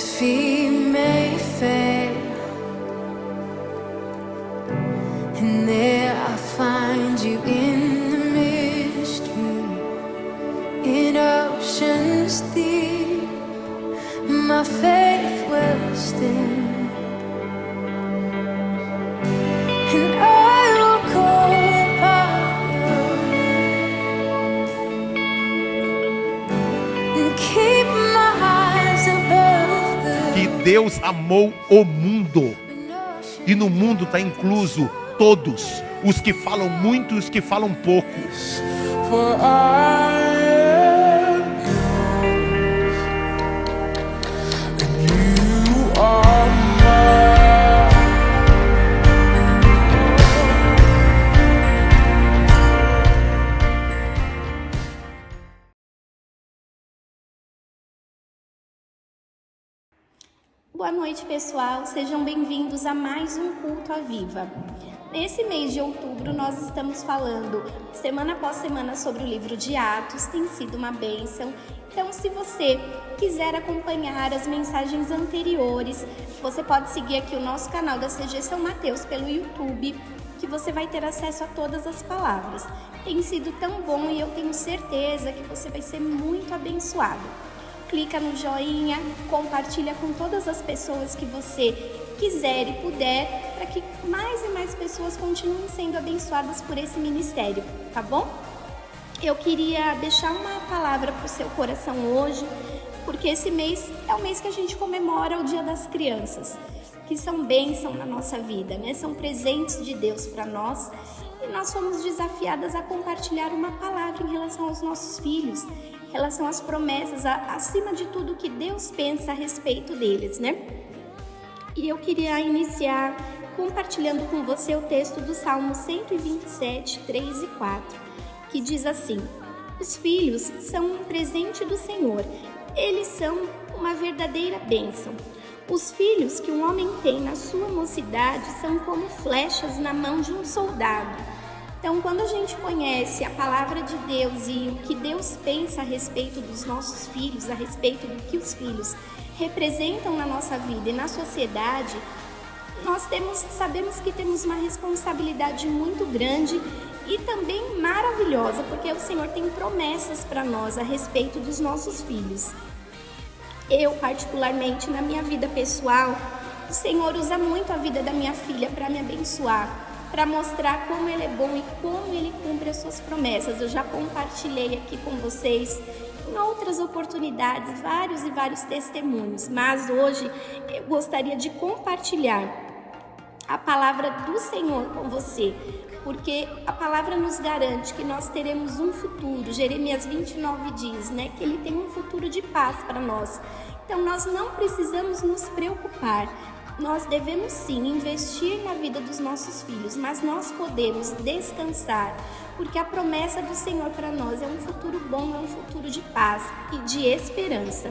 feet may fail, and there I find you in the mystery, in oceans deep. My faith will stand, and I will call upon your name and keep my eyes above the Que Deus amou o mundo, e no mundo está incluso todos, os que falam muito e os que falam pouco. For I am yours, and you are mine. Boa noite, pessoal. Sejam bem-vindos a mais um Culto à Viva. Nesse mês de outubro, nós estamos falando semana após semana sobre o livro de Atos. Tem sido uma bênção. Então, se você quiser acompanhar as mensagens anteriores, você pode seguir aqui o nosso canal da CG São Mateus pelo YouTube, que você vai ter acesso a todas as palavras. Tem sido tão bom e eu tenho certeza que você vai ser muito abençoado. Clica no joinha, compartilha com todas as pessoas que você quiser e puder, para que mais e mais pessoas continuem sendo abençoadas por esse ministério, tá bom? Eu queria deixar uma palavra para o seu coração hoje, porque esse mês é o mês que a gente comemora o Dia das Crianças, que são bênção na nossa vida, né? São presentes de Deus para nós, e nós fomos desafiadas a compartilhar uma palavra em relação aos nossos filhos, em relação às promessas, acima de tudo que Deus pensa a respeito deles, né? E eu queria iniciar compartilhando com você o texto do Salmo 127, 3 e 4, que diz assim: os filhos são um presente do Senhor, eles são uma verdadeira bênção. Os filhos que um homem tem na sua mocidade são como flechas na mão de um soldado. Então, quando a gente conhece a palavra de Deus e o que Deus pensa a respeito dos nossos filhos, a respeito do que os filhos representam na nossa vida e na sociedade, nós sabemos que temos uma responsabilidade muito grande e também maravilhosa, porque o Senhor tem promessas para nós a respeito dos nossos filhos. Eu, particularmente, na minha vida pessoal, o Senhor usa muito a vida da minha filha para me abençoar, para mostrar como Ele é bom e como Ele cumpre as suas promessas. Eu já compartilhei aqui com vocês, em outras oportunidades, vários testemunhos, mas hoje eu gostaria de compartilhar a palavra do Senhor com você, porque a palavra nos garante que nós teremos um futuro. Jeremias 29 diz, né, que Ele tem um futuro de paz para nós. Então nós não precisamos nos preocupar. Nós devemos sim investir na vida dos nossos filhos, mas nós podemos descansar, porque a promessa do Senhor para nós é um futuro bom, é um futuro de paz e de esperança.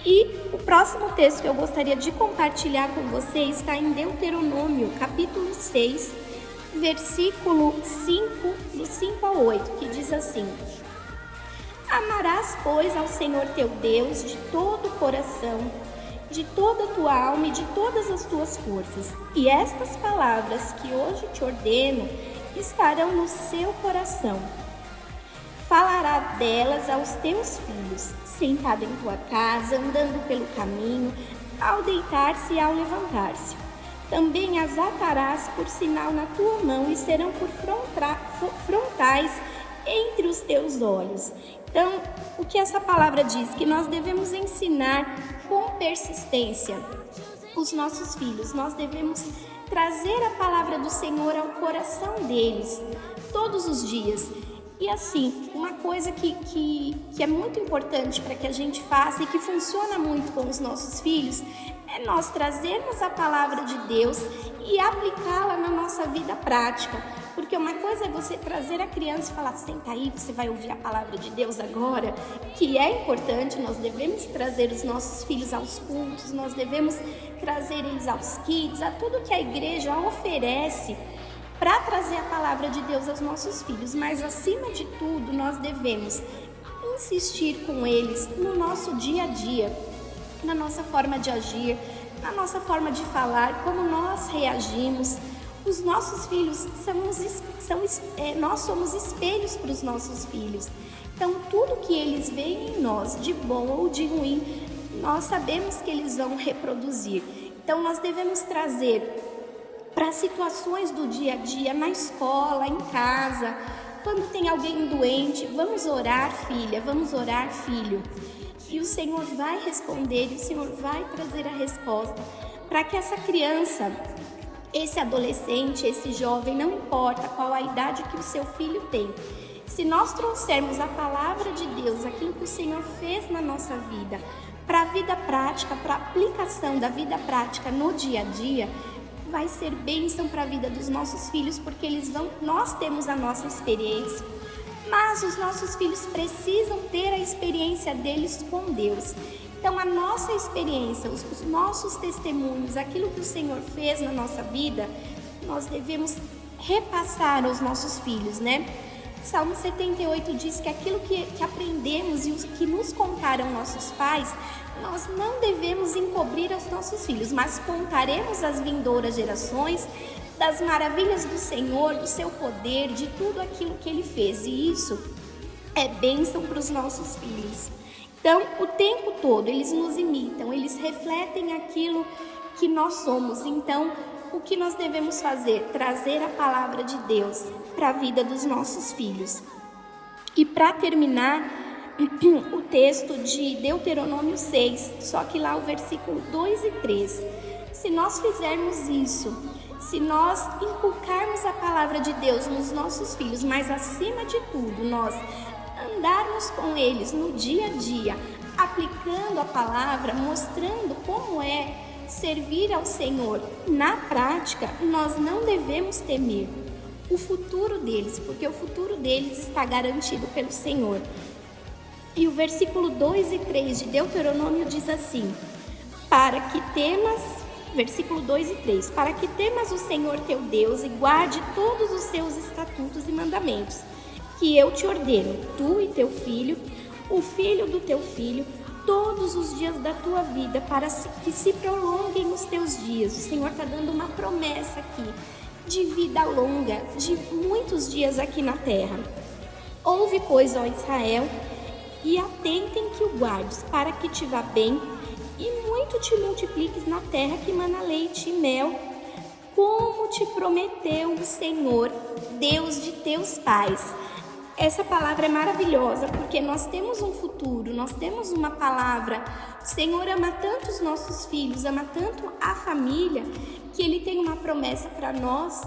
E o próximo texto que eu gostaria de compartilhar com vocês está em Deuteronômio, capítulo 6, versículo 5, do 5 ao 8, que diz assim: amarás, pois, ao Senhor teu Deus de todo o coração, de toda a tua alma e de todas as tuas forças. E estas palavras que hoje te ordeno estarão no seu coração. Falará delas aos teus filhos, sentado em tua casa, andando pelo caminho, ao deitar-se e ao levantar-se. Também as atarás por sinal na tua mão e serão por frontais entre os teus olhos. Então, o que essa palavra diz? Que nós devemos ensinar com persistência os nossos filhos. Nós devemos trazer a palavra do Senhor ao coração deles todos os dias. E assim, uma coisa que é muito importante para que a gente faça e que funciona muito com os nossos filhos é nós trazermos a palavra de Deus e aplicá-la na nossa vida prática. Porque uma coisa é você trazer a criança e falar, senta aí, você vai ouvir a palavra de Deus agora, que é importante. Nós devemos trazer os nossos filhos aos cultos, nós devemos trazer eles aos kids, a tudo que a igreja oferece para trazer a palavra de Deus aos nossos filhos. Mas acima de tudo, nós devemos insistir com eles no nosso dia a dia. na nossa forma de agir, na nossa forma de falar, como nós reagimos. Os nossos filhos nós somos espelhos para os nossos filhos. Então, tudo que eles veem em nós, de bom ou de ruim, nós sabemos que eles vão reproduzir. Então, nós devemos trazer para situações do dia a dia, na escola, em casa, quando tem alguém doente, vamos orar, filha, vamos orar, filho. E o Senhor vai responder, e o Senhor vai trazer a resposta para que essa criança, esse adolescente, esse jovem, não importa qual a idade que o seu filho tem, se nós trouxermos a palavra de Deus, aquilo que o Senhor fez na nossa vida, para a vida prática, para a aplicação da vida prática no dia a dia, vai ser bênção para a vida dos nossos filhos, porque nós temos a nossa experiência, mas os nossos filhos precisam ter a experiência deles com Deus. Então, a nossa experiência, os nossos testemunhos, aquilo que o Senhor fez na nossa vida, nós devemos repassar aos nossos filhos, né? Salmo 78 diz que aquilo que aprendemos e o que nos contaram nossos pais, nós não devemos encobrir aos nossos filhos, mas contaremos às vindouras gerações das maravilhas do Senhor, do seu poder, de tudo aquilo que Ele fez. E isso é bênção para os nossos filhos. Então, o tempo todo, eles nos imitam, eles refletem aquilo que nós somos. Então, o que nós devemos fazer? Trazer a palavra de Deus para a vida dos nossos filhos. E para terminar, o texto de Deuteronômio 6, só que lá o versículo 2 e 3. Se nós fizermos isso, se nós inculcarmos a palavra de Deus nos nossos filhos, mas acima de tudo, nós andarmos com eles no dia a dia, aplicando a palavra, mostrando como é servir ao Senhor na prática, nós não devemos temer o futuro deles, porque o futuro deles está garantido pelo Senhor. E o versículo 2 e 3 de Deuteronômio diz assim: para que temas, versículo 2 e 3, para que temas o Senhor teu Deus e guarde todos os seus estatutos e mandamentos, que eu te ordeno, tu e teu filho, o filho do teu filho, todos os dias da tua vida, para que se prolonguem os teus dias. O Senhor está dando uma promessa aqui, de vida longa, de muitos dias aqui na terra. Ouve, pois, ó Israel, e atentem que o guardes, para que te vá bem, e muito te multipliques na terra que mana leite e mel, como te prometeu o Senhor, Deus de teus pais. Essa palavra é maravilhosa, porque nós temos um futuro, nós temos uma palavra. O Senhor ama tanto os nossos filhos, ama tanto a família, que Ele tem uma promessa para nós,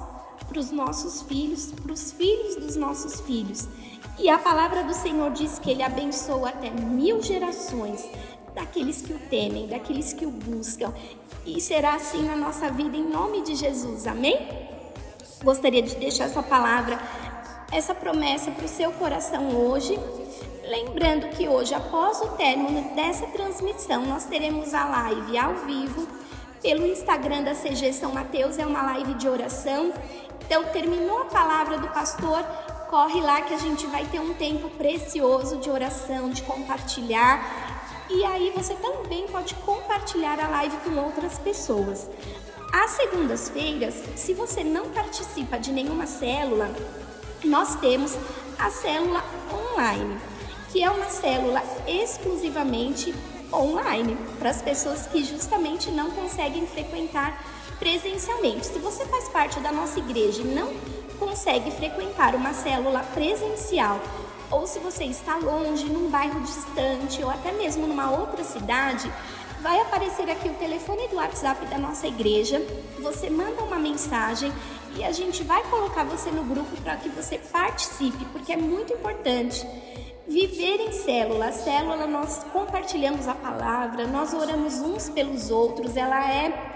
para os nossos filhos, para os filhos dos nossos filhos. E a palavra do Senhor diz que Ele abençoa até 1000 gerações daqueles que o temem, daqueles que o buscam. E será assim na nossa vida, em nome de Jesus. Amém? Gostaria de deixar essa palavra, essa promessa para o seu coração hoje. Lembrando que hoje, após o término dessa transmissão, nós teremos a live ao vivo pelo Instagram da CG São Mateus. É uma live de oração. Então, terminou a palavra do pastor, corre lá que a gente vai ter um tempo precioso de oração, de compartilhar. E aí você também pode compartilhar a live com outras pessoas. Às segundas-feiras, se você não participa de nenhuma célula, nós temos a célula online, que é uma célula exclusivamente online, para as pessoas que justamente não conseguem frequentar presencialmente. Se você faz parte da nossa igreja e não consegue frequentar uma célula presencial, ou se você está longe, num bairro distante, ou até mesmo numa outra cidade, vai aparecer aqui o telefone do WhatsApp da nossa igreja. Você manda uma mensagem e a gente vai colocar você no grupo para que você participe, porque é muito importante viver em célula. A célula, nós compartilhamos a palavra, nós oramos uns pelos outros, ela é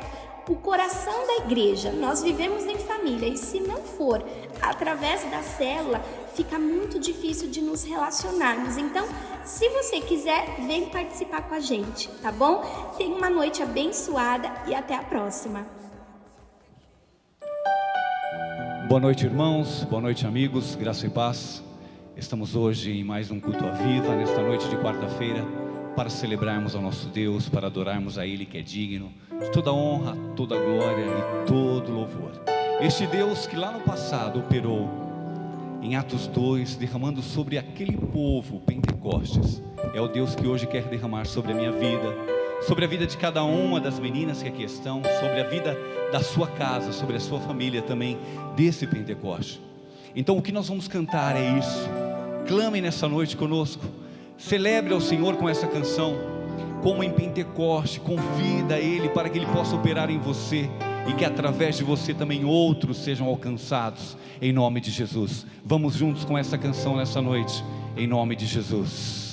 o coração da igreja. Nós vivemos em família e se não for através da célula, fica muito difícil de nos relacionarmos. Então, se você quiser, vem participar com a gente, tá bom? Tenha uma noite abençoada e até a próxima. Boa noite, irmãos, boa noite, amigos, graça e paz. Estamos hoje em mais um culto à viva, nesta noite de quarta-feira, para celebrarmos ao nosso Deus, para adorarmos a Ele que é digno de toda honra, toda glória e todo louvor. Este Deus que lá no passado operou em Atos 2, derramando sobre aquele povo Pentecostes, é o Deus que hoje quer derramar sobre a minha vida, sobre a vida de cada uma das meninas que aqui estão, sobre a vida da sua casa, sobre a sua família também, desse Pentecoste. Então o que nós vamos cantar é isso. Clame nessa noite conosco, celebre ao Senhor com essa canção, como em Pentecoste. Convida Ele para que Ele possa operar em você, e que através de você também outros sejam alcançados, em nome de Jesus. Vamos juntos com essa canção nessa noite, em nome de Jesus.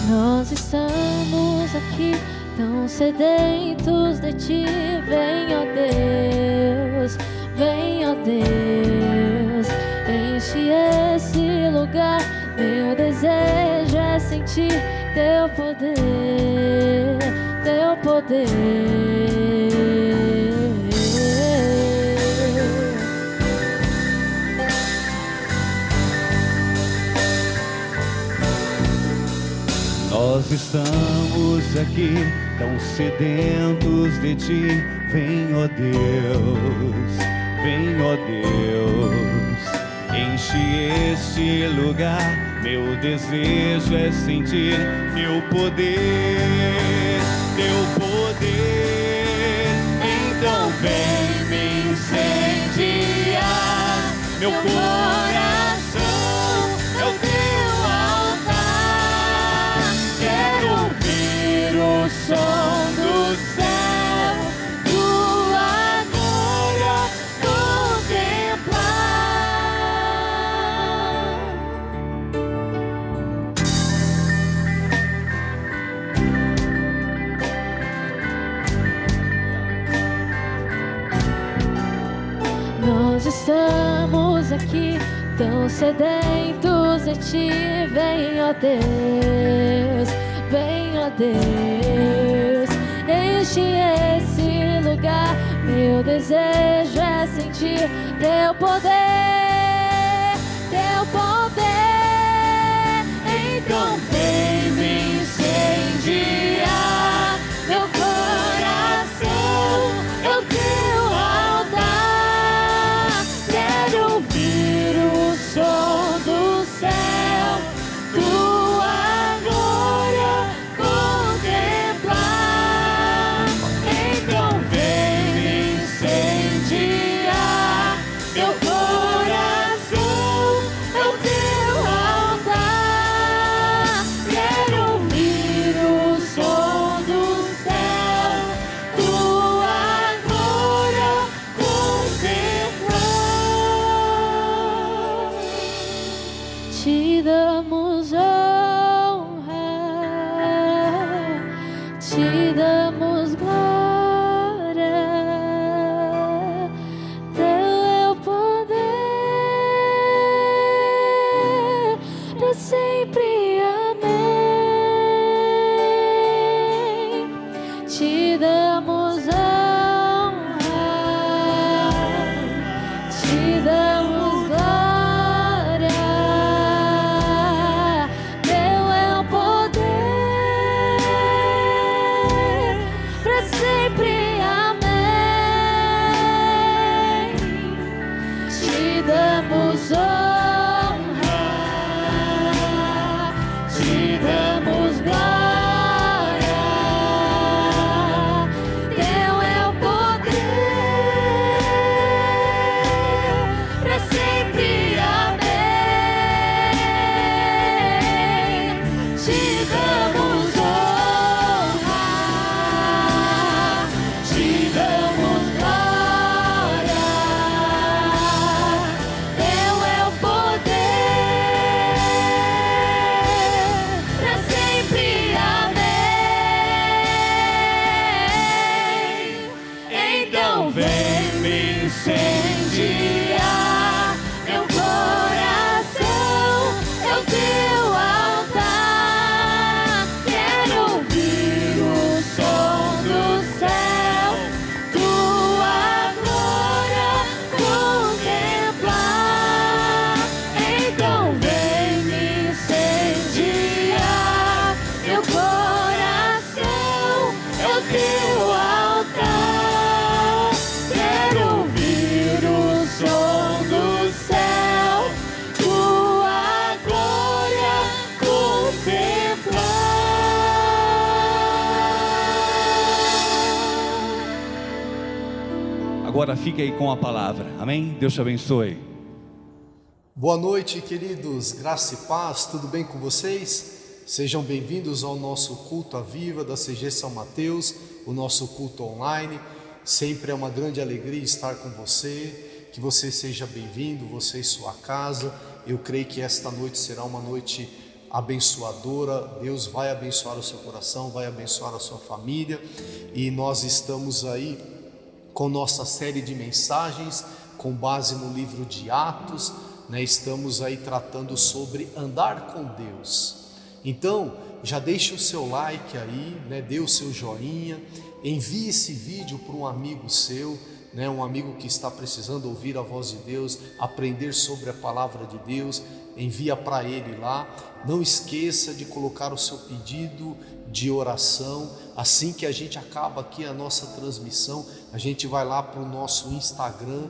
Nós estamos aqui tão sedentos de Ti. Vem, ó Deus, vem, ó Deus, enche esse lugar. Meu desejo é sentir Teu poder, Teu poder. Nós estamos aqui tão sedentos de Ti. Vem, ó Deus, vem, ó Deus, enche este lugar. Meu desejo é sentir Teu poder, Teu poder. Então vem me incendiar, meu coração é o Teu altar. Quero ouvir o som do céu, Tua glória contemplar. Nós estamos aqui tão sedentos de Ti. Vem, ó Deus, vem, ó Deus, enche esse lugar. Meu desejo é sentir Teu poder, Teu poder. Então vem me incendiar, meu coração é o Teu altar. Quero ouvir o som do céu, Tua glória contemplar. Então vem me incendiar, meu coração é o Teu altar. Quero ouvir o som do céu, Tua glória contemplar. Te damos honra, Te damos glória. Teu poder é sempre, amém. Te damos honra, Te damos glória. agora fique aí com a palavra. Amém? Deus te abençoe. Boa noite, queridos, graça e paz, tudo bem com vocês? Sejam bem-vindos ao nosso culto à Viva da CG São Mateus, o nosso culto online. Sempre é uma grande alegria estar com você, que você seja bem-vindo, você e sua casa. Eu creio que esta noite será uma noite abençoadora. Deus vai abençoar o seu coração, vai abençoar a sua família, e nós estamos aí com nossa série de mensagens com base no livro de Atos. Estamos aí tratando sobre andar com Deus. Então, já deixe o seu like aí, dê o seu joinha, envie esse vídeo para um amigo seu, um amigo que está precisando ouvir a voz de Deus, aprender sobre a palavra de Deus, envia para ele lá. Não esqueça de colocar o seu pedido de oração. Assim que a gente acaba aqui a nossa transmissão, a gente vai lá para o nosso Instagram,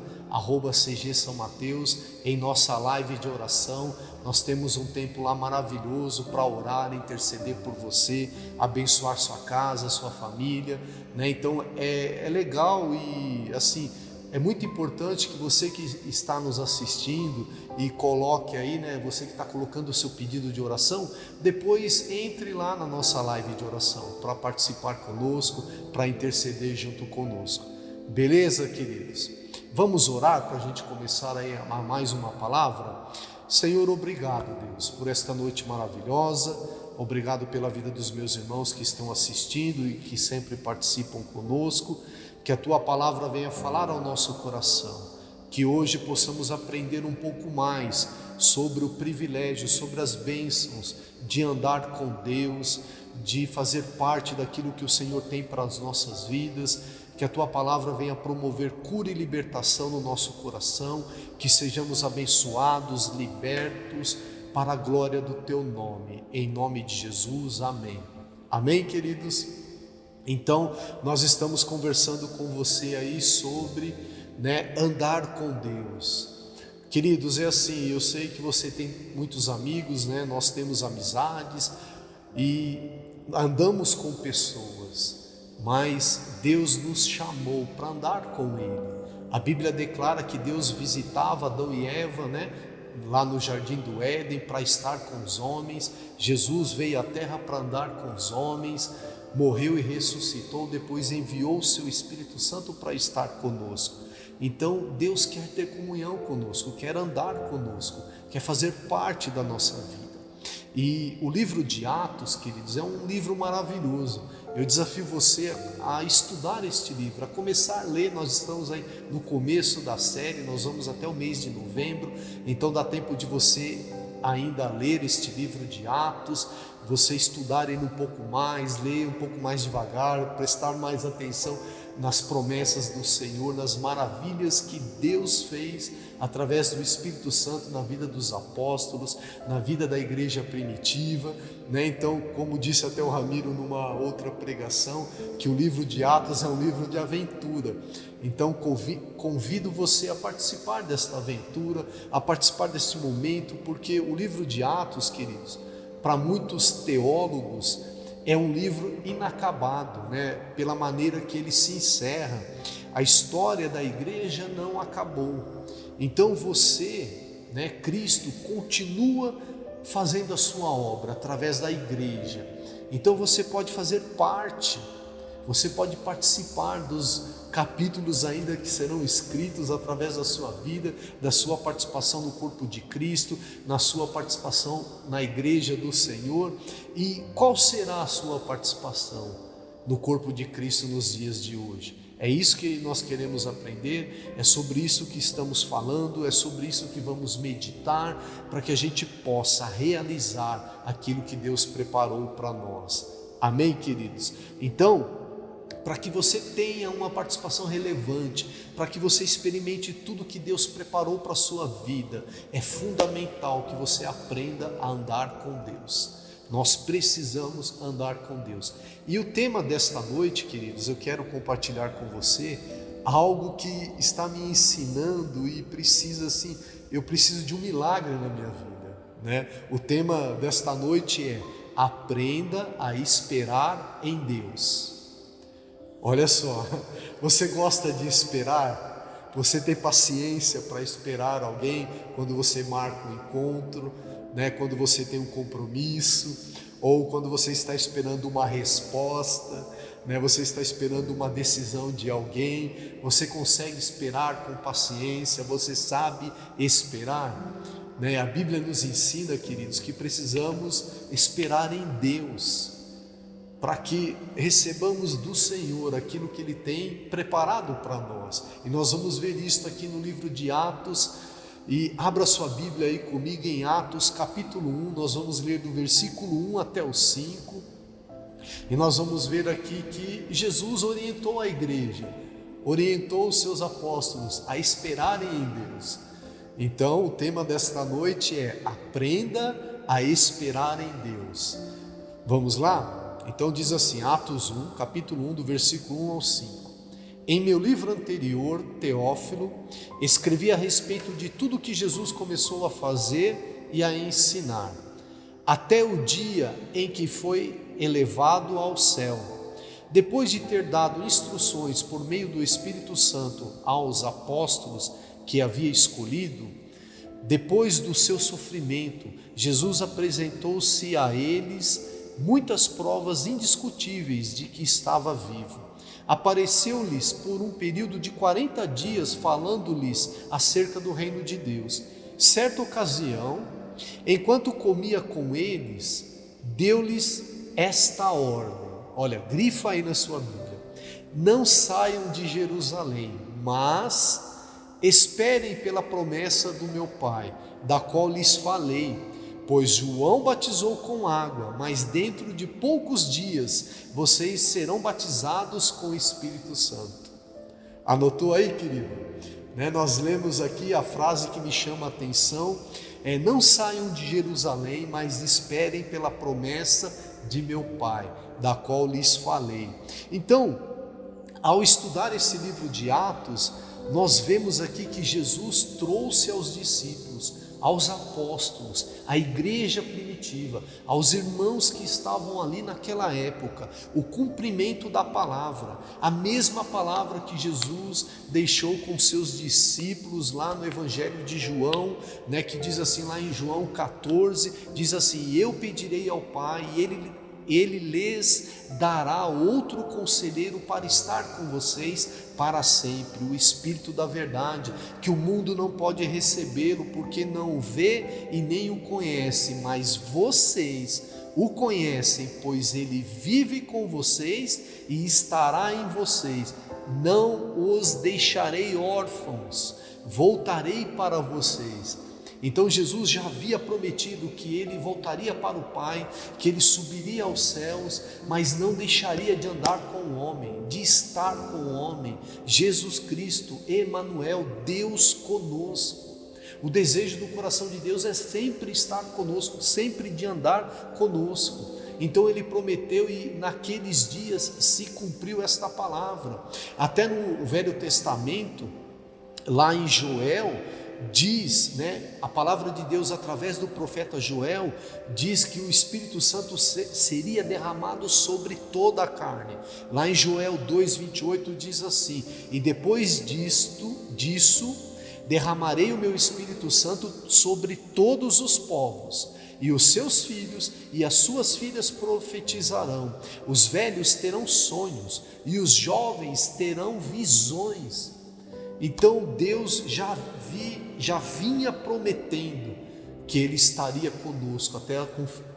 @CG São Mateus, em nossa live de oração. Nós temos um tempo lá maravilhoso para orar, interceder por você, abençoar sua casa, sua família, Então é legal, e assim, é muito importante que você que está nos assistindo e coloque aí, você que está colocando o seu pedido de oração, depois entre lá na nossa live de oração para participar conosco, para interceder junto conosco. Beleza, queridos? Vamos orar para a gente começar aí a mais uma palavra. Senhor, obrigado, Deus, por esta noite maravilhosa. Obrigado pela vida dos meus irmãos que estão assistindo e que sempre participam conosco. Que a Tua palavra venha falar ao nosso coração, que hoje possamos aprender um pouco mais sobre o privilégio, sobre as bênçãos de andar com Deus, de fazer parte daquilo que o Senhor tem para as nossas vidas. Que a Tua palavra venha promover cura e libertação no nosso coração, que sejamos abençoados, libertos, para a glória do Teu nome, em nome de Jesus, amém. Amém, queridos? Então, nós estamos conversando com você aí sobre andar com Deus. Queridos, é assim, eu sei que você tem muitos amigos, nós temos amizades e andamos com pessoas, mas Deus nos chamou para andar com Ele. A Bíblia declara que Deus visitava Adão e Eva, lá no jardim do Éden, para estar com os homens. Jesus veio à terra para andar com os homens, morreu e ressuscitou, depois enviou o seu Espírito Santo para estar conosco. Então Deus quer ter comunhão conosco, quer andar conosco, quer fazer parte da nossa vida. E o livro de Atos, queridos, é um livro maravilhoso. Eu desafio você a estudar este livro, a começar a ler. Nós estamos aí no começo da série, nós vamos até o mês de novembro, então dá tempo de você ainda ler este livro de Atos, você estudar ele um pouco mais, ler um pouco mais devagar, prestar mais atenção nas promessas do Senhor, nas maravilhas que Deus fez através do Espírito Santo na vida dos apóstolos, na vida da igreja primitiva, Então, como disse até o Ramiro numa outra pregação, que o livro de Atos é um livro de aventura. Então convido você a participar desta aventura, a participar deste momento, porque o livro de Atos, queridos, para muitos teólogos é um livro inacabado, pela maneira que ele se encerra. A história da igreja não acabou. Então você, Cristo continua fazendo a sua obra através da igreja. Então você pode fazer parte, você pode participar dos capítulos ainda que serão escritos através da sua vida, da sua participação no corpo de Cristo, na sua participação na igreja do Senhor. E qual será a sua participação no corpo de Cristo nos dias de hoje? É isso que nós queremos aprender, é sobre isso que estamos falando, é sobre isso que vamos meditar, para que a gente possa realizar aquilo que Deus preparou para nós. Amém, queridos? Então, para que você tenha uma participação relevante, para que você experimente tudo que Deus preparou para a sua vida, é fundamental que você aprenda a andar com Deus. Nós precisamos andar com Deus. E o tema desta noite, queridos, eu quero compartilhar com você algo que está me ensinando e eu preciso de um milagre na minha vida, O tema desta noite é: aprenda a esperar em Deus. Olha só, você gosta de esperar? Você tem paciência para esperar alguém quando você marca um encontro, né? Quando você tem um compromisso, ou quando você está esperando uma resposta, né? Você está esperando uma decisão de alguém. Você consegue esperar com paciência? Você sabe esperar? Né? A Bíblia nos ensina, queridos, que precisamos esperar em Deus, para que recebamos do Senhor aquilo que Ele tem preparado para nós. E nós vamos ver isso aqui no livro de Atos. E abra sua Bíblia aí comigo em Atos capítulo 1, nós vamos ler do versículo 1 até o 5. E nós vamos ver aqui que Jesus orientou a igreja, orientou os seus apóstolos a esperarem em Deus. Então o tema desta noite é: aprenda a esperar em Deus. Vamos lá? Então diz assim, Atos 1, capítulo 1, do versículo 1 ao 5. Em meu livro anterior, Teófilo, escrevi a respeito de tudo que Jesus começou a fazer e a ensinar, até o dia em que foi elevado ao céu, depois de ter dado instruções por meio do Espírito Santo aos apóstolos que havia escolhido. Depois do seu sofrimento, Jesus apresentou-se a eles muitas provas indiscutíveis de que estava vivo. Apareceu-lhes por um período de 40 dias, falando-lhes acerca do reino de Deus. Certa ocasião, enquanto comia com eles, deu-lhes esta ordem. Olha, grifa aí na sua Bíblia: não saiam de Jerusalém, mas esperem pela promessa do meu Pai, da qual lhes falei. Pois João batizou com água, mas dentro de poucos dias vocês serão batizados com o Espírito Santo. Anotou aí, querido? Nós lemos aqui a frase que me chama a atenção, não saiam de Jerusalém, mas esperem pela promessa de meu Pai, da qual lhes falei. Então, ao estudar esse livro de Atos, nós vemos aqui que Jesus trouxe aos discípulos, aos apóstolos, à igreja primitiva, aos irmãos que estavam ali naquela época, o cumprimento da palavra, a mesma palavra que Jesus deixou com seus discípulos lá no Evangelho de João, que diz assim lá em João 14, diz assim: eu pedirei ao Pai e Ele lhes dará outro conselheiro para estar com vocês para sempre, o Espírito da verdade, que o mundo não pode recebê-lo porque não o vê e nem o conhece, mas vocês o conhecem, pois ele vive com vocês e estará em vocês. Não os deixarei órfãos, voltarei para vocês. Então Jesus já havia prometido que ele voltaria para o Pai, que ele subiria aos céus, mas não deixaria de andar com o homem, de estar com o homem. Jesus Cristo, Emanuel, Deus conosco. O desejo do coração de Deus é sempre estar conosco, sempre de andar conosco. Então ele prometeu e naqueles dias se cumpriu esta palavra. Até no Velho Testamento, lá em Joel, diz, a palavra de Deus através do profeta Joel, diz que o Espírito Santo seria derramado sobre toda a carne. Lá em Joel 2:28 diz assim: e depois disso derramarei o meu Espírito Santo sobre todos os povos, e os seus filhos e as suas filhas profetizarão, os velhos terão sonhos e os jovens terão visões. Então Deus já vinha prometendo que Ele estaria conosco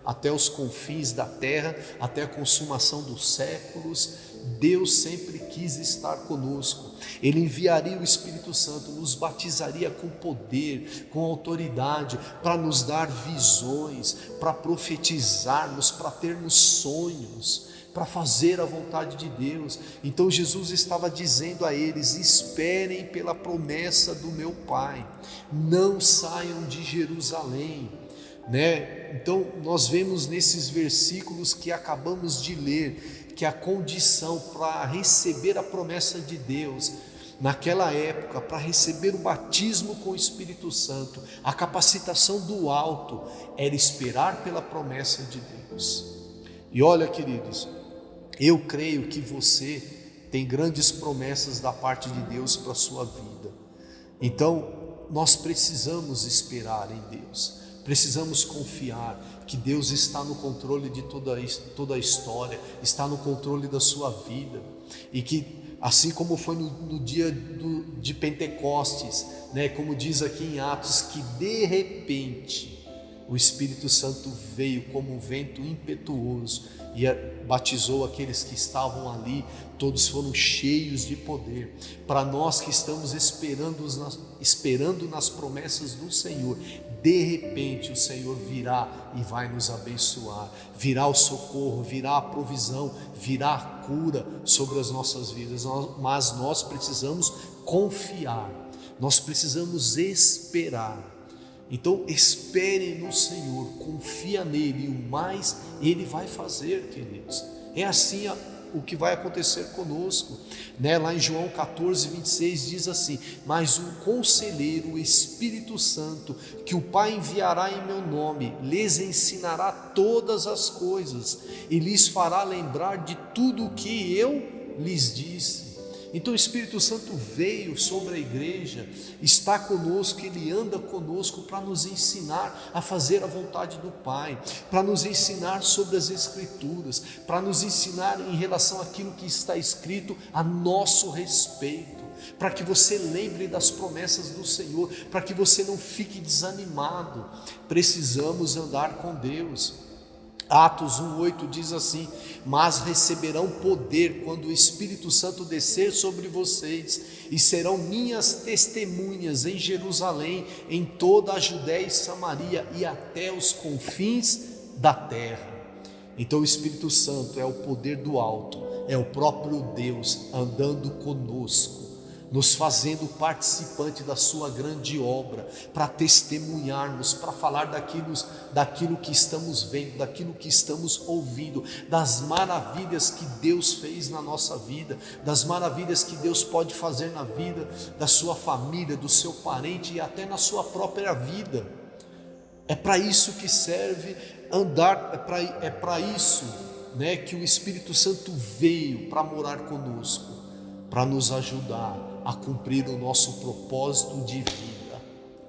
até os confins da terra, até a consumação dos séculos. Deus sempre quis estar conosco. Ele enviaria o Espírito Santo, nos batizaria com poder, com autoridade, para nos dar visões, para profetizarmos, para termos sonhos, para fazer a vontade de Deus. Então Jesus estava dizendo a eles: esperem pela promessa do meu Pai, não saiam de Jerusalém, Então nós vemos nesses versículos que acabamos de ler, que a condição para receber a promessa de Deus, naquela época, para receber o batismo com o Espírito Santo, a capacitação do alto, era esperar pela promessa de Deus. E olha, queridos, eu creio que você tem grandes promessas da parte de Deus para a sua vida. Então, nós precisamos esperar em Deus, precisamos confiar que Deus está no controle de toda a história, está no controle da sua vida, e que assim como foi no dia de Pentecostes, né, como diz aqui em Atos, que de repente o Espírito Santo veio como um vento impetuoso e batizou aqueles que estavam ali, todos foram cheios de poder. Para nós que estamos esperando nas promessas do Senhor, de repente o Senhor virá e vai nos abençoar, virá o socorro, virá a provisão, virá a cura sobre as nossas vidas, mas nós precisamos confiar, nós precisamos esperar. Então espere no Senhor, confia nele, e o mais ele vai fazer, queridos. É assim o que vai acontecer conosco, né? Lá em João 14, 26 diz assim: mas o Conselheiro, o Espírito Santo, que o Pai enviará em meu nome, lhes ensinará todas as coisas e lhes fará lembrar de tudo o que eu lhes disse. Então o Espírito Santo veio sobre a igreja, está conosco, ele anda conosco para nos ensinar a fazer a vontade do Pai, para nos ensinar sobre as Escrituras, para nos ensinar em relação àquilo que está escrito a nosso respeito, para que você lembre das promessas do Senhor, para que você não fique desanimado. Precisamos andar com Deus. Atos 1,8 diz assim: mas receberão poder quando o Espírito Santo descer sobre vocês, e serão minhas testemunhas em Jerusalém, em toda a Judéia e Samaria e até os confins da terra. Então o Espírito Santo é o poder do alto, é o próprio Deus andando conosco, nos fazendo participante da sua grande obra, para testemunharmos, para falar daquilo que estamos vendo, daquilo que estamos ouvindo, das maravilhas que Deus fez na nossa vida, das maravilhas que Deus pode fazer na vida da sua família, do seu parente e até na sua própria vida. É para isso que serve andar, é para isso, né, que o Espírito Santo veio para morar conosco, para nos ajudar a cumprir o nosso propósito de vida.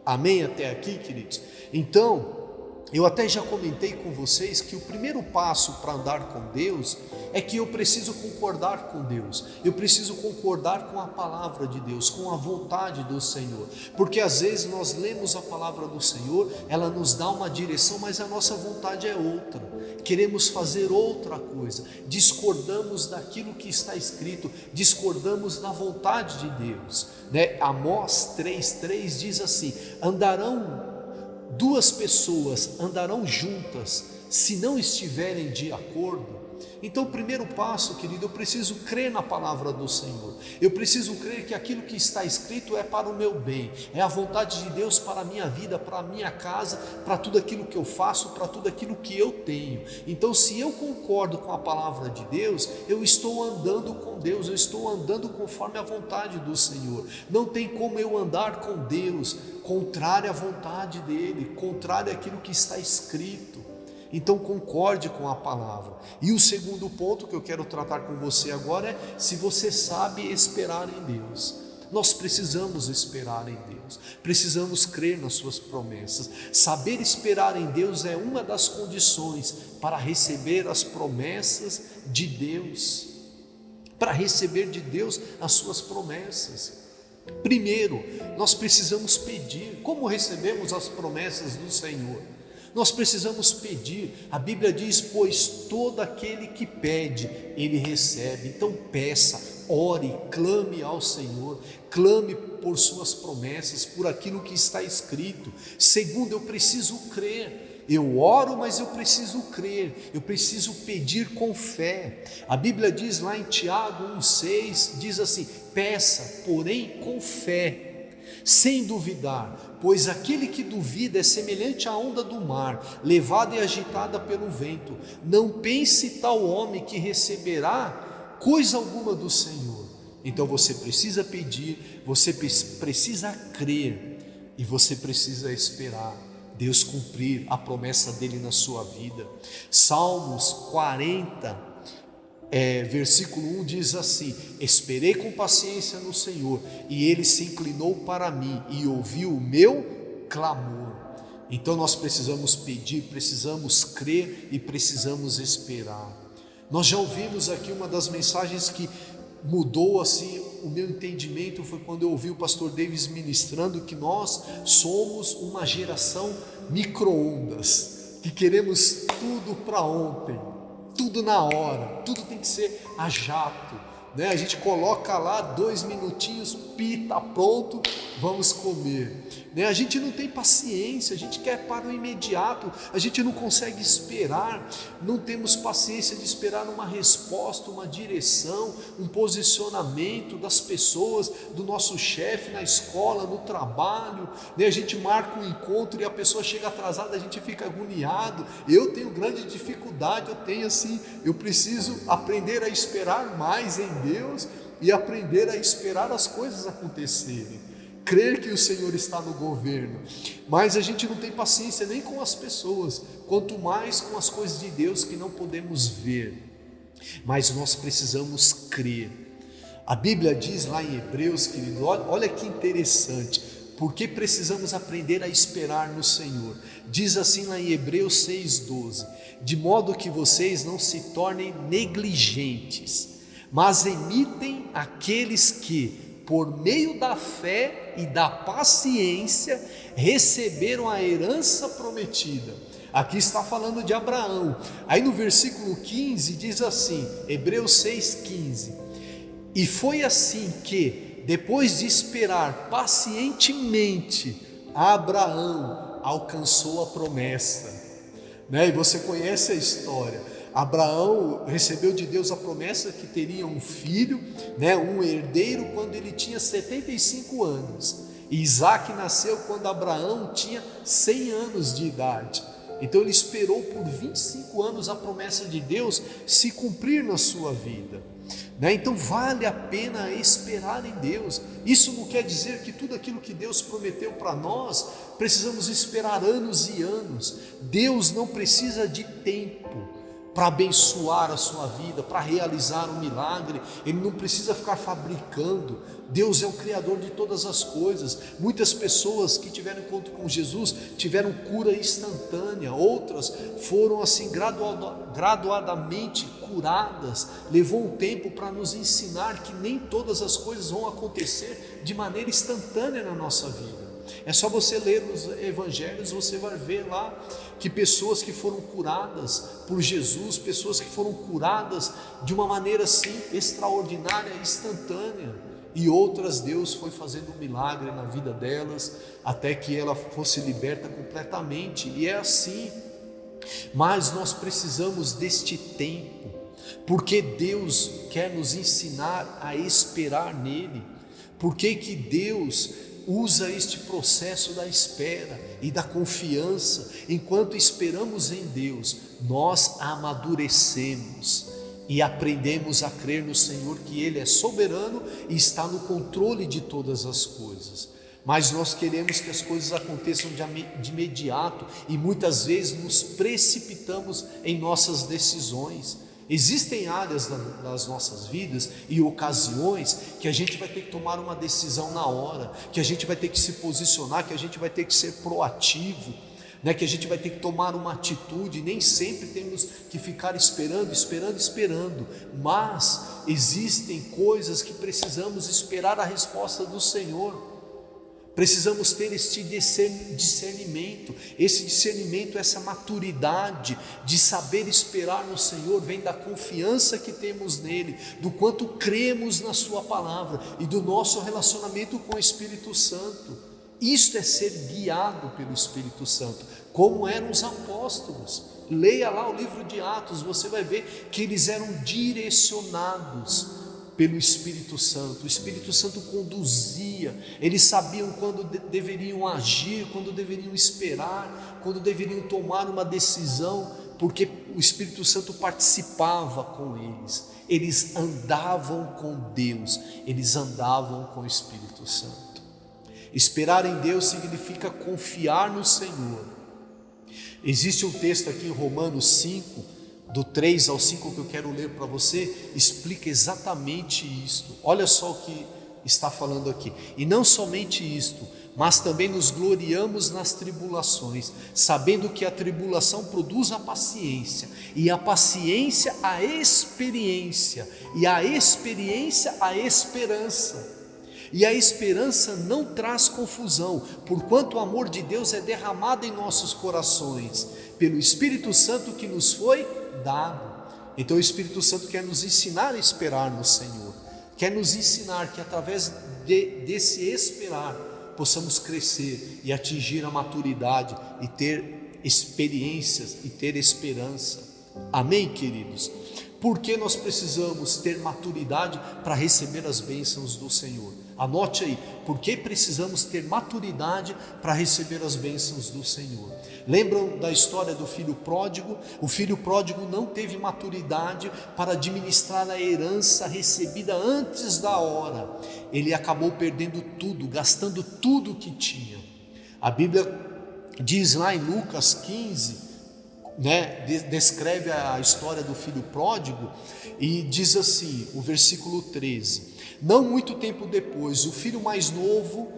Amém até aqui, queridos? Então, eu até já comentei com vocês que o primeiro passo para andar com Deus é que eu preciso concordar com Deus, eu preciso concordar com a palavra de Deus, com a vontade do Senhor, porque às vezes nós lemos a palavra do Senhor, ela nos dá uma direção, mas a nossa vontade é outra, queremos fazer outra coisa, discordamos daquilo que está escrito, discordamos da vontade de Deus, né? Amós 3,3 diz assim: duas pessoas andarão juntas se não estiverem de acordo. Então o primeiro passo, querido, eu preciso crer na palavra do Senhor, eu preciso crer que aquilo que está escrito é para o meu bem, é a vontade de Deus para a minha vida, para a minha casa, para tudo aquilo que eu faço, para tudo aquilo que eu tenho. Então se eu concordo com a palavra de Deus, eu estou andando com Deus, eu estou andando conforme a vontade do Senhor. Não tem como eu andar com Deus contrário à vontade dele, contrário àquilo que está escrito. Então concorde com a palavra. E o segundo ponto que eu quero tratar com você agora é se você sabe esperar em Deus. Nós precisamos esperar em Deus, precisamos crer nas suas promessas. Saber esperar em Deus é uma das condições para receber as promessas de Deus, para receber de Deus as suas promessas. Primeiro, nós precisamos pedir. Como recebemos as promessas do Senhor? Nós precisamos pedir. A Bíblia diz: pois todo aquele que pede, ele recebe. Então peça, ore, clame ao Senhor, clame por suas promessas, por aquilo que está escrito. Segundo, eu preciso crer. Eu oro, mas eu preciso crer, eu preciso pedir com fé. A Bíblia diz lá em Tiago 1,6, diz assim: peça, porém com fé, sem duvidar, pois aquele que duvida é semelhante à onda do mar, levada e agitada pelo vento. Não pense tal homem que receberá coisa alguma do Senhor. Então você precisa pedir, você precisa crer e você precisa esperar Deus cumprir a promessa dele na sua vida. Salmos 40 versículo 1 diz assim: esperei com paciência no Senhor, e Ele se inclinou para mim e ouviu o meu clamor. Então nós precisamos pedir, precisamos crer e precisamos esperar. Nós já ouvimos aqui uma das mensagens que mudou assim o meu entendimento, foi quando eu ouvi o pastor Davis ministrando que nós somos uma geração micro-ondas, que queremos tudo para ontem, tudo na hora, tudo tem que ser a jato, né? A gente coloca lá 2 minutinhos, tá pronto, vamos comer, né? A gente não tem paciência, a gente quer para o imediato, a gente não consegue esperar, não temos paciência de esperar uma resposta, uma direção, um posicionamento das pessoas, do nosso chefe na escola, no trabalho, né? A gente marca um encontro e a pessoa chega atrasada, a gente fica agoniado. Eu tenho grande dificuldade, eu preciso aprender a esperar mais em Deus e aprender a esperar as coisas acontecerem, crer que o Senhor está no governo, mas a gente não tem paciência nem com as pessoas, quanto mais com as coisas de Deus que não podemos ver, mas nós precisamos crer. A Bíblia diz lá em Hebreus, querido, olha que interessante, porque precisamos aprender a esperar no Senhor. Diz assim lá em Hebreus 6,12: de modo que vocês não se tornem negligentes, mas imitem aqueles que, por meio da fé e da paciência, receberam a herança prometida. Aqui está falando de Abraão. Aí no versículo 15 diz assim, Hebreus 6,15: e foi assim que, depois de esperar pacientemente, Abraão alcançou a promessa, né? E você conhece a história. Abraão recebeu de Deus a promessa que teria um filho, né, um herdeiro, quando ele tinha 75 anos. E Isaac nasceu quando Abraão tinha 100 anos de idade. Então ele esperou por 25 anos a promessa de Deus se cumprir na sua vida, né? Então vale a pena esperar em Deus. Isso não quer dizer que tudo aquilo que Deus prometeu para nós precisamos esperar anos e anos. Deus não precisa de tempo para abençoar a sua vida, para realizar um milagre. Ele não precisa ficar fabricando. Deus é o Criador de todas as coisas. Muitas pessoas que tiveram encontro com Jesus tiveram cura instantânea, outras foram assim graduadamente curadas. Levou um tempo para nos ensinar que nem todas as coisas vão acontecer de maneira instantânea na nossa vida. É só você ler os evangelhos, você vai ver lá que pessoas que foram curadas por Jesus, pessoas que foram curadas de uma maneira assim extraordinária, instantânea, e outras Deus foi fazendo um milagre na vida delas, até que ela fosse liberta completamente. E é assim. Mas nós precisamos deste tempo, porque Deus quer nos ensinar a esperar nele. Por que que Deus usa este processo da espera e da confiança? Enquanto esperamos em Deus, nós amadurecemos e aprendemos a crer no Senhor, que Ele é soberano e está no controle de todas as coisas. Mas nós queremos que as coisas aconteçam de imediato e muitas vezes nos precipitamos em nossas decisões. Existem áreas das nossas vidas e ocasiões que a gente vai ter que tomar uma decisão na hora, que a gente vai ter que se posicionar, que a gente vai ter que ser proativo, né? Que a gente vai ter que tomar uma atitude. Nem sempre temos que ficar esperando, mas existem coisas que precisamos esperar a resposta do Senhor. Precisamos ter este discernimento, essa maturidade de saber esperar no Senhor, vem da confiança que temos nele, do quanto cremos na sua palavra e do nosso relacionamento com o Espírito Santo. Isto é ser guiado pelo Espírito Santo, como eram os apóstolos. Leia lá o livro de Atos, você vai ver que eles eram direcionados pelo Espírito Santo. O Espírito Santo conduzia, eles sabiam quando deveriam agir, quando deveriam esperar, quando deveriam tomar uma decisão, porque o Espírito Santo participava com eles. Eles andavam com Deus, eles andavam com o Espírito Santo. Esperar em Deus significa confiar no Senhor. Existe um texto aqui em Romanos 5, do 3 ao 5 que eu quero ler para você, explica exatamente isto. Olha só o que está falando aqui. E não somente isto, mas também nos gloriamos nas tribulações, sabendo que a tribulação produz a paciência, e a paciência a experiência, e a experiência a esperança. E a esperança não traz confusão, porquanto o amor de Deus é derramado em nossos corações, pelo Espírito Santo que nos foi dado. Então o Espírito Santo quer nos ensinar a esperar no Senhor, quer nos ensinar que através desse esperar, possamos crescer e atingir a maturidade e ter experiências e ter esperança. Amém, queridos? Porque nós precisamos ter maturidade para receber as bênçãos do Senhor. Anote aí, porque precisamos ter maturidade para receber as bênçãos do Senhor. Lembram da história do filho pródigo? O filho pródigo não teve maturidade para administrar a herança recebida antes da hora. Ele acabou perdendo tudo, gastando tudo que tinha. A Bíblia diz lá em Lucas 15, descreve a história do filho pródigo e diz assim, o versículo 13: não muito tempo depois, o filho mais novo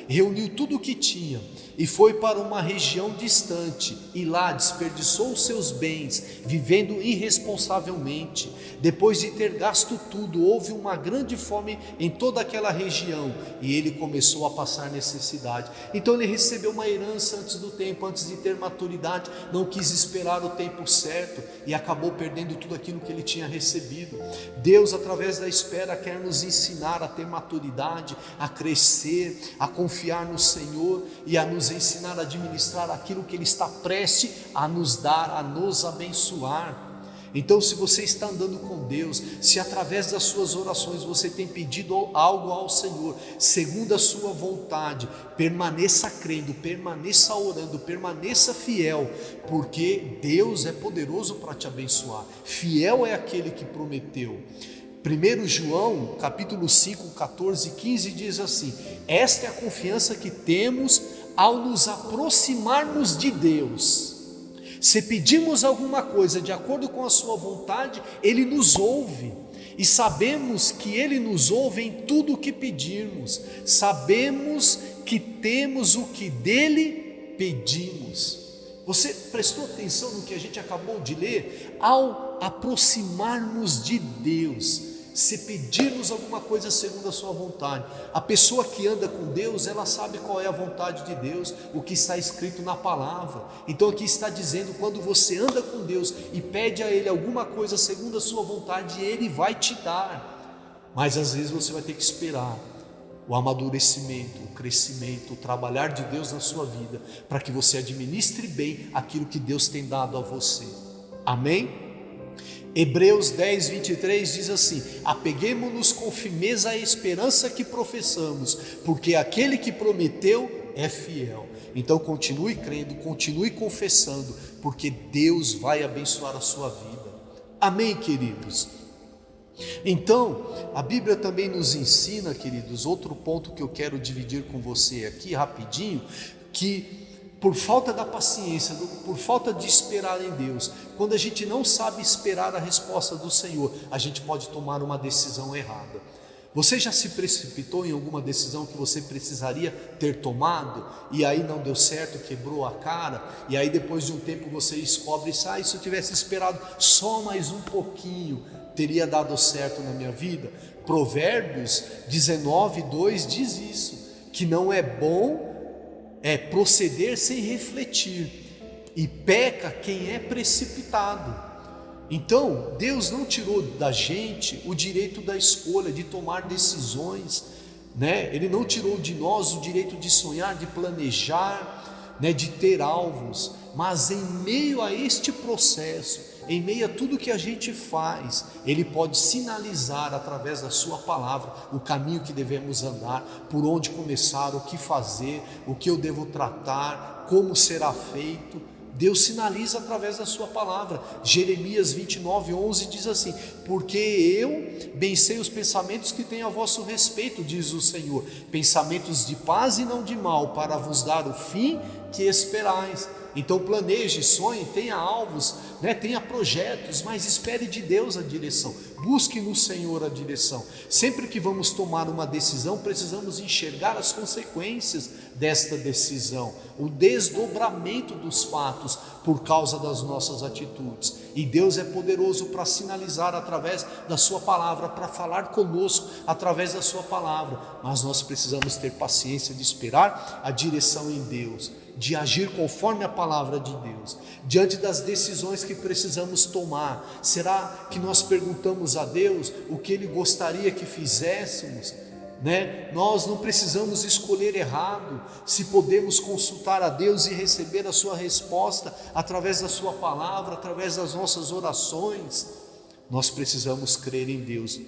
reuniu tudo o que tinha e foi para uma região distante, e lá desperdiçou os seus bens, vivendo irresponsavelmente. Depois de ter gasto tudo, houve uma grande fome em toda aquela região, e ele começou a passar necessidade. Então ele recebeu uma herança antes do tempo, antes de ter maturidade, não quis esperar o tempo certo, e acabou perdendo tudo aquilo que ele tinha recebido. Deus, através da espera, quer nos ensinar a ter maturidade, a crescer, a confiar no Senhor e a nos ensinar a administrar aquilo que Ele está prestes a nos dar, a nos abençoar. Então, se você está andando com Deus, se através das suas orações você tem pedido algo ao Senhor, segundo a sua vontade, permaneça crendo, permaneça orando, permaneça fiel, porque Deus é poderoso para te abençoar. Fiel é aquele que prometeu. 1 João, capítulo 5, 14 e 15 diz assim: esta é a confiança que temos ao nos aproximarmos de Deus. Se pedimos alguma coisa de acordo com a sua vontade, Ele nos ouve. E sabemos que Ele nos ouve em tudo o que pedirmos. Sabemos que temos o que dEle pedimos. Você prestou atenção no que a gente acabou de ler? Ao aproximarmos de Deus, se pedirmos alguma coisa segundo a sua vontade, a pessoa que anda com Deus, ela sabe qual é a vontade de Deus, o que está escrito na palavra. Então aqui está dizendo, quando você anda com Deus e pede a Ele alguma coisa segundo a sua vontade, Ele vai te dar. Mas às vezes você vai ter que esperar o amadurecimento, o crescimento, o trabalhar de Deus na sua vida, para que você administre bem aquilo que Deus tem dado a você. Amém? Hebreus 10, 23 diz assim: apeguemo-nos com firmeza à esperança que professamos, porque aquele que prometeu é fiel. Então continue crendo, continue confessando, porque Deus vai abençoar a sua vida. Amém, queridos? Então, a Bíblia também nos ensina, queridos, outro ponto que eu quero dividir com você aqui rapidinho, que por falta da paciência, por falta de esperar em Deus, quando a gente não sabe esperar a resposta do Senhor, a gente pode tomar uma decisão errada. Você já se precipitou em alguma decisão que você precisaria ter tomado, e aí não deu certo, quebrou a cara, e aí depois de um tempo você descobre, se eu tivesse esperado só mais um pouquinho, teria dado certo na minha vida? Provérbios 19, 2 diz isso, que não é bom proceder sem refletir, e peca quem é precipitado. Então Deus não tirou da gente o direito da escolha, de tomar decisões, Ele não tirou de nós o direito de sonhar, de planejar, de ter alvos, mas em meio a este processo, em meio a tudo que a gente faz, Ele pode sinalizar através da sua palavra o caminho que devemos andar, por onde começar, o que fazer, o que eu devo tratar, como será feito. Deus sinaliza através da sua palavra. Jeremias 29, 11 diz assim: porque eu bem sei os pensamentos que tenho a vosso respeito, diz o Senhor, pensamentos de paz e não de mal, para vos dar o fim que esperais. Então planeje, sonhe, tenha alvos, né? Tenha projetos, mas espere de Deus a direção. Busque no Senhor a direção. Sempre que vamos tomar uma decisão, precisamos enxergar as consequências desta decisão, o desdobramento dos fatos por causa das nossas atitudes. E Deus é poderoso para sinalizar através da sua palavra, para falar conosco através da sua palavra. Mas nós precisamos ter paciência de esperar a direção em Deus, de agir conforme a palavra de Deus, diante das decisões que precisamos tomar. Será que nós perguntamos a Deus o que Ele gostaria que fizéssemos? Nós não precisamos escolher errado, se podemos consultar a Deus e receber a sua resposta através da sua palavra, através das nossas orações. Nós precisamos crer em Deus.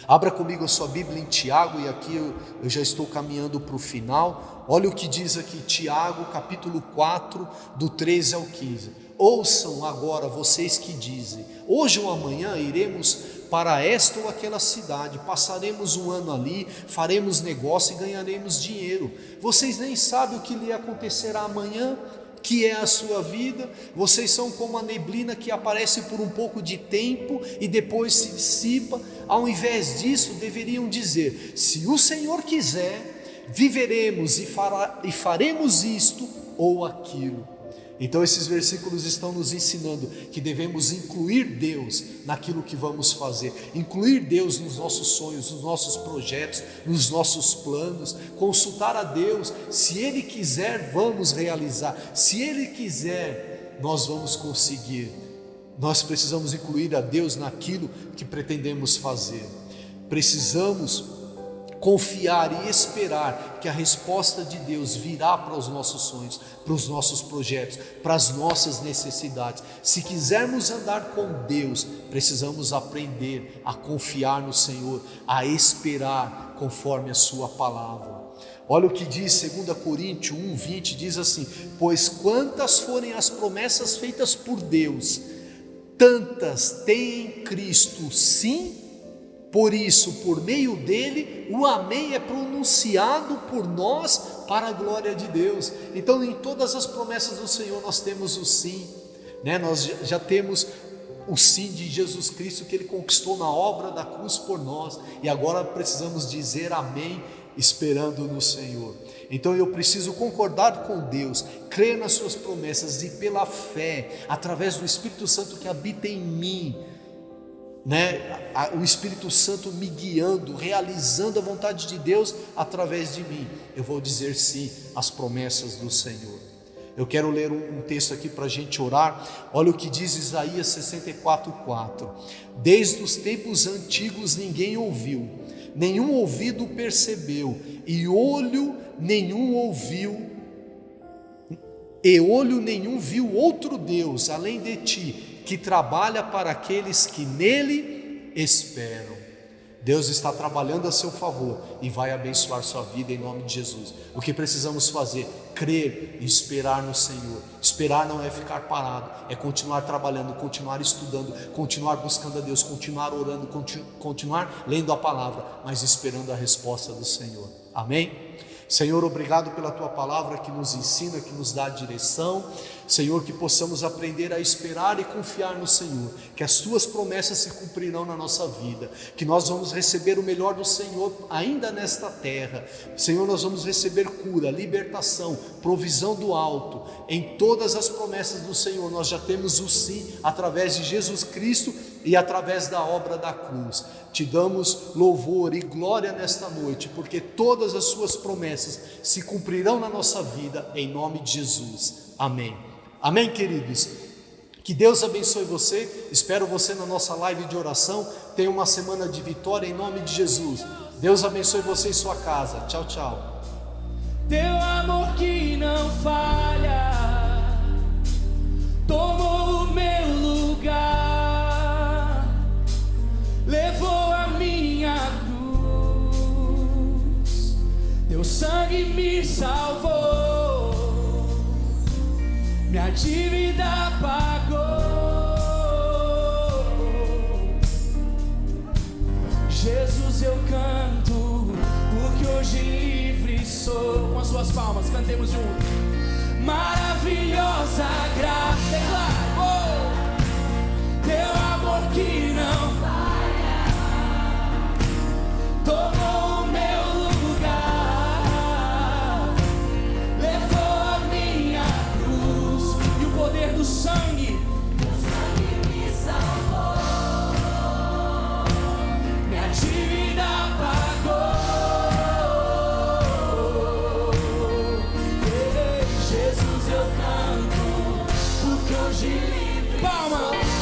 Abra comigo a sua Bíblia em Tiago, e aqui eu já estou caminhando para o final. Olha o que diz aqui Tiago, capítulo 4, do 13 ao 15. Ouçam agora vocês que dizem: hoje ou amanhã iremos para esta ou aquela cidade, passaremos um ano ali, faremos negócio e ganharemos dinheiro. Vocês nem sabem o que lhe acontecerá amanhã, que é a sua vida. Vocês são como a neblina que aparece por um pouco de tempo e depois se dissipa. Ao invés disso, deveriam dizer: se o Senhor quiser, viveremos e faremos isto ou aquilo. Então esses versículos estão nos ensinando que devemos incluir Deus naquilo que vamos fazer, incluir Deus nos nossos sonhos, nos nossos projetos, nos nossos planos, consultar a Deus. Se Ele quiser, vamos realizar. Se Ele quiser, nós vamos conseguir. Nós precisamos incluir a Deus naquilo que pretendemos fazer. Precisamos confiar e esperar que a resposta de Deus virá para os nossos sonhos, para os nossos projetos, para as nossas necessidades. Se quisermos andar com Deus, precisamos aprender a confiar no Senhor, a esperar conforme a sua palavra. Olha o que diz 2 Coríntios 1:20, diz assim: pois quantas forem as promessas feitas por Deus, tantas tem em Cristo sim. Por isso, por meio dele, o amém é pronunciado por nós para a glória de Deus. Então, em todas as promessas do Senhor, nós temos o sim, Nós já temos o sim de Jesus Cristo, que Ele conquistou na obra da cruz por nós, e agora precisamos dizer amém, esperando no Senhor. Então eu preciso concordar com Deus, crer nas suas promessas e pela fé, através do Espírito Santo que habita em mim, o Espírito Santo me guiando, realizando a vontade de Deus através de mim, eu vou dizer sim às promessas do Senhor. Eu quero ler um texto aqui para a gente orar. Olha o que diz Isaías 64:4. Desde os tempos antigos ninguém ouviu, nenhum ouvido percebeu, e olho nenhum viu outro Deus além de ti, que trabalha para aqueles que nele esperam. Deus está trabalhando a seu favor e vai abençoar sua vida em nome de Jesus. O que precisamos fazer? Crer e esperar no Senhor. Esperar não é ficar parado, é continuar trabalhando, continuar estudando, continuar buscando a Deus, continuar orando, continuar lendo a palavra, mas esperando a resposta do Senhor. Amém? Senhor, obrigado pela Tua palavra que nos ensina, que nos dá direção. Senhor, que possamos aprender a esperar e confiar no Senhor, que as Tuas promessas se cumprirão na nossa vida, que nós vamos receber o melhor do Senhor ainda nesta terra. Senhor, nós vamos receber cura, libertação, provisão do alto. Em todas as promessas do Senhor nós já temos o sim através de Jesus Cristo e através da obra da cruz. Te damos louvor e glória nesta noite, porque todas as suas promessas se cumprirão na nossa vida, em nome de Jesus. Amém. Amém, queridos? Que Deus abençoe você. Espero você na nossa live de oração. Tenha uma semana de vitória em nome de Jesus. Deus abençoe você e sua casa. Tchau, tchau. Teu amor que não falha tomou o meu lugar, levou a minha cruz, teu sangue me salvou, minha dívida pagou. Jesus, eu canto, porque hoje livre sou. Com as suas palmas, cantemos juntos. maravilhosa graça. Declara, teu amor que não falha, tomou o meu lugar, levou a minha cruz e o poder do sangue me salvou, minha dívida pagou. Jesus, eu canto, porque hoje livre. Palmas.